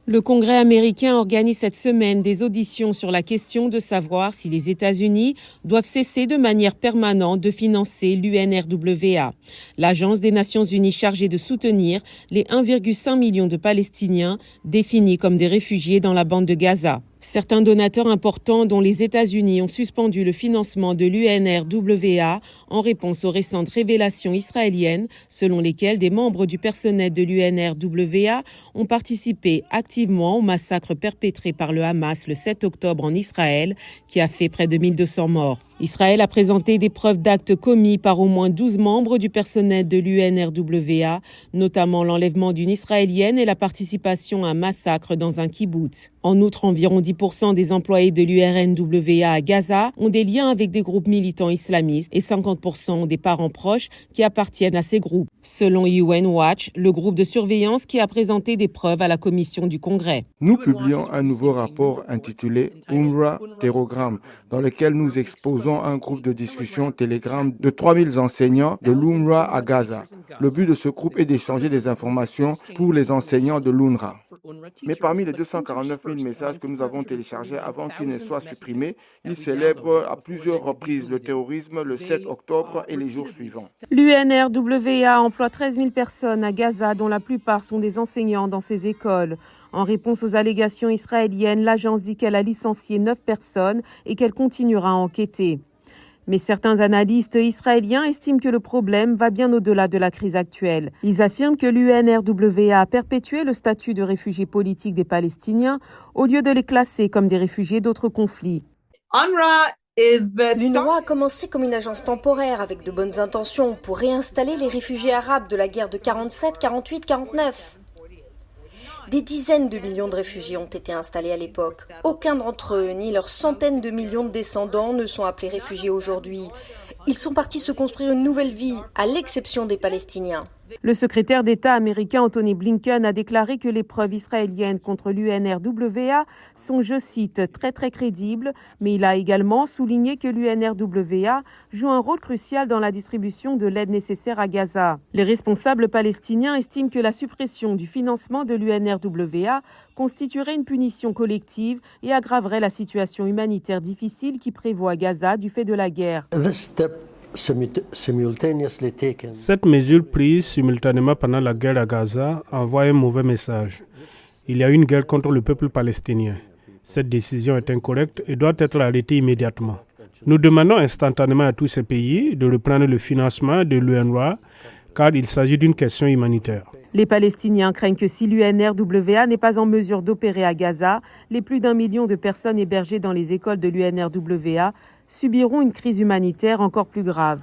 Le Congrès américain organise cette semaine des auditions sur la question de savoir si les États-Unis doivent cesser de manière permanente de financer l'UNRWA, l'agence des Nations Unies chargée de soutenir les 1,5 million de Palestiniens définis comme des réfugiés dans la bande de Gaza. Certains donateurs importants, dont les États-Unis, ont suspendu le financement de l'UNRWA en réponse aux récentes révélations israéliennes, selon lesquelles des membres du personnel de l'UNRWA ont participé activement au massacre perpétré par le Hamas le 7 octobre en Israël, qui a fait près de 1200 morts. Israël a présenté des preuves d'actes commis par au moins 12 membres du personnel de l'UNRWA, notamment l'enlèvement d'une Israélienne et la participation à un massacre dans un kibboutz. En outre, environ 10% des employés de l'UNRWA à Gaza ont des liens avec des groupes militants islamistes et 50% ont des parents proches qui appartiennent à ces groupes, selon UN Watch, le groupe de surveillance qui a présenté des preuves à la commission du Congrès. Nous publions un nouveau rapport intitulé UNRWA Terrogramme, dans lequel nous exposons un groupe de discussion Telegram de 3000 enseignants de l'UNRWA à Gaza. Le but de ce groupe est d'échanger des informations pour les enseignants de l'UNRWA. Mais parmi les 249 000 messages que nous avons téléchargés avant qu'ils ne soient supprimés, ils célèbrent à plusieurs reprises le terrorisme le 7 octobre et les jours suivants. L'UNRWA emploie 13 000 personnes à Gaza, dont la plupart sont des enseignants dans ses écoles. En réponse aux allégations israéliennes, l'agence dit qu'elle a licencié 9 personnes et qu'elle continuera à enquêter. Mais certains analystes israéliens estiment que le problème va bien au-delà de la crise actuelle. Ils affirment que l'UNRWA a perpétué le statut de réfugiés politiques des Palestiniens au lieu de les classer comme des réfugiés d'autres conflits. L'UNRWA a commencé comme une agence temporaire avec de bonnes intentions pour réinstaller les réfugiés arabes de la guerre de 47, 48, 49. Des dizaines de millions de réfugiés ont été installés à l'époque. Aucun d'entre eux, ni leurs centaines de millions de descendants, ne sont appelés réfugiés aujourd'hui. Ils sont partis se construire une nouvelle vie, à l'exception des Palestiniens. Le secrétaire d'État américain Anthony Blinken a déclaré que les preuves israéliennes contre l'UNRWA sont, je cite, très crédibles, mais il a également souligné que l'UNRWA joue un rôle crucial dans la distribution de l'aide nécessaire à Gaza. Les responsables palestiniens estiment que la suppression du financement de l'UNRWA constituerait une punition collective et aggraverait la situation humanitaire difficile qui prévaut à Gaza du fait de la guerre. Cette mesure prise simultanément pendant la guerre à Gaza envoie un mauvais message. Il y a une guerre contre le peuple palestinien. Cette décision est incorrecte et doit être arrêtée immédiatement. Nous demandons instantanément à tous ces pays de reprendre le financement de l'UNRWA car il s'agit d'une question humanitaire. Les Palestiniens craignent que si l'UNRWA n'est pas en mesure d'opérer à Gaza, les plus d'1 million de personnes hébergées dans les écoles de l'UNRWA subiront une crise humanitaire encore plus grave.